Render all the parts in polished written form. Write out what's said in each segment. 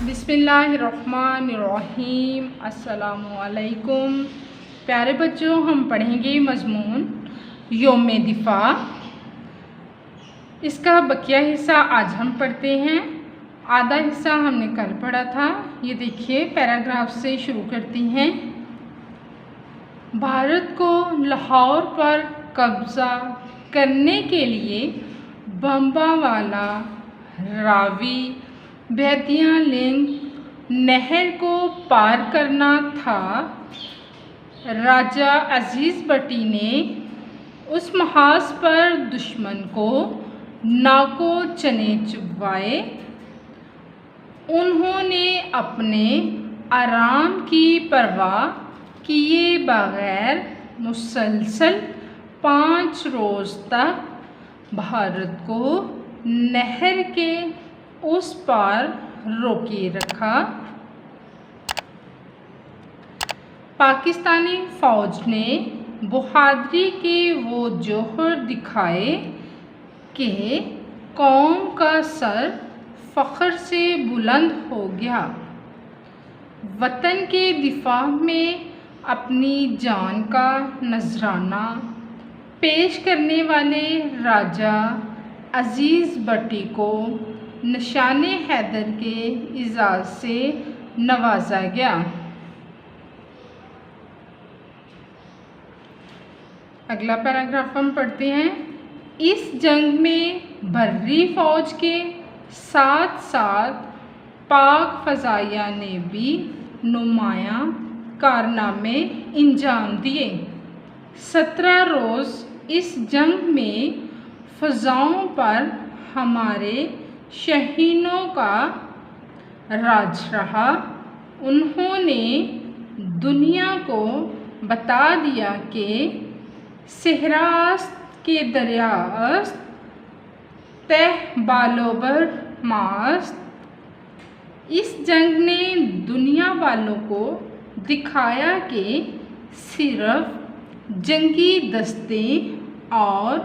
بسم اللہ الرحمن الرحیم۔ السلام علیکم پیارے بچوں، ہم پڑھیں گے مضمون یوم دفاع۔ اس کا بقیہ حصہ آج ہم پڑھتے ہیں۔ آدھا حصہ ہم نے کل پڑھا تھا۔ یہ دیکھیے پیراگراف سے شروع کرتی ہیں۔ بھارت کو لاہور پر قبضہ کرنے کے لیے بمبا والا راوی بیتیا لنک نہر کو پار کرنا تھا۔ راجہ عزیز بٹی نے اس محاذ پر دشمن کو ناکو چنے چبوائے۔ انہوں نے اپنے آرام کی پرواہ کیے بغیر مسلسل 5 روز تک بھارت کو نہر کے اس پار روکے رکھا۔ پاکستانی فوج نے بہادری کے وہ جوہر دکھائے کہ قوم کا سر فخر سے بلند ہو گیا۔ وطن کے دفاع میں اپنی جان کا نذرانہ پیش کرنے والے راجہ عزیز بٹی کو نشان حیدر کے اعزاز سے نوازا گیا۔ اگلا پیراگراف ہم پڑھتے ہیں۔ اس جنگ میں بحری فوج کے ساتھ ساتھ پاک فضائیہ نے بھی نمایاں کارنامے انجام دیے۔ 17 روز اس جنگ میں فضاؤں پر ہمارے شاہینوں کا راج رہا۔ انہوں نے دنیا کو بتا دیا کہ صحرا است کہ دریا است، تہ بالوبر ماں است۔ اس جنگ نے دنیا والوں کو دکھایا کہ صرف جنگی دستے اور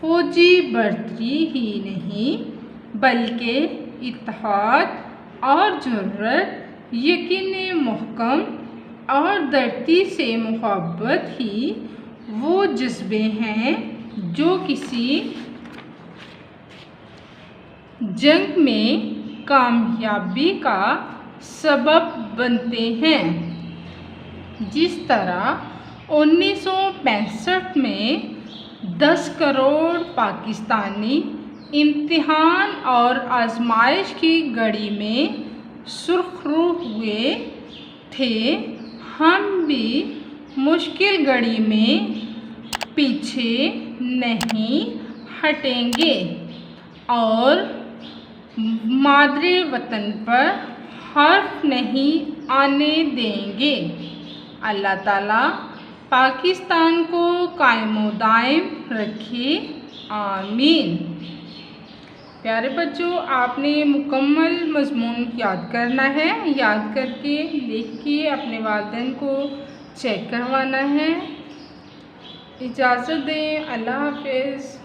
فوجی برتری ہی نہیں بلکہ اتحاد اور جرأت، یقین محکم اور دھرتی سے محبت ہی وہ جذبے ہیں جو کسی جنگ میں کامیابی کا سبب بنتے ہیں۔ جس طرح 1965 میں 10 کروڑ پاکستانی امتحان اور آزمائش کی گھڑی میں سرخ رو ہوئے تھے، ہم بھی مشکل گھڑی میں پیچھے نہیں ہٹیں گے اور مادر وطن پر حرف نہیں آنے دیں گے۔ اللہ تعالیٰ پاکستان کو قائم و دائم رکھے، آمین۔ پیارے بچوں، آپ نے مکمل مضمون یاد کرنا ہے۔ یاد کر کے لکھ کے اپنے والدین کو چیک کروانا ہے۔ اجازت دیں، اللہ حافظ۔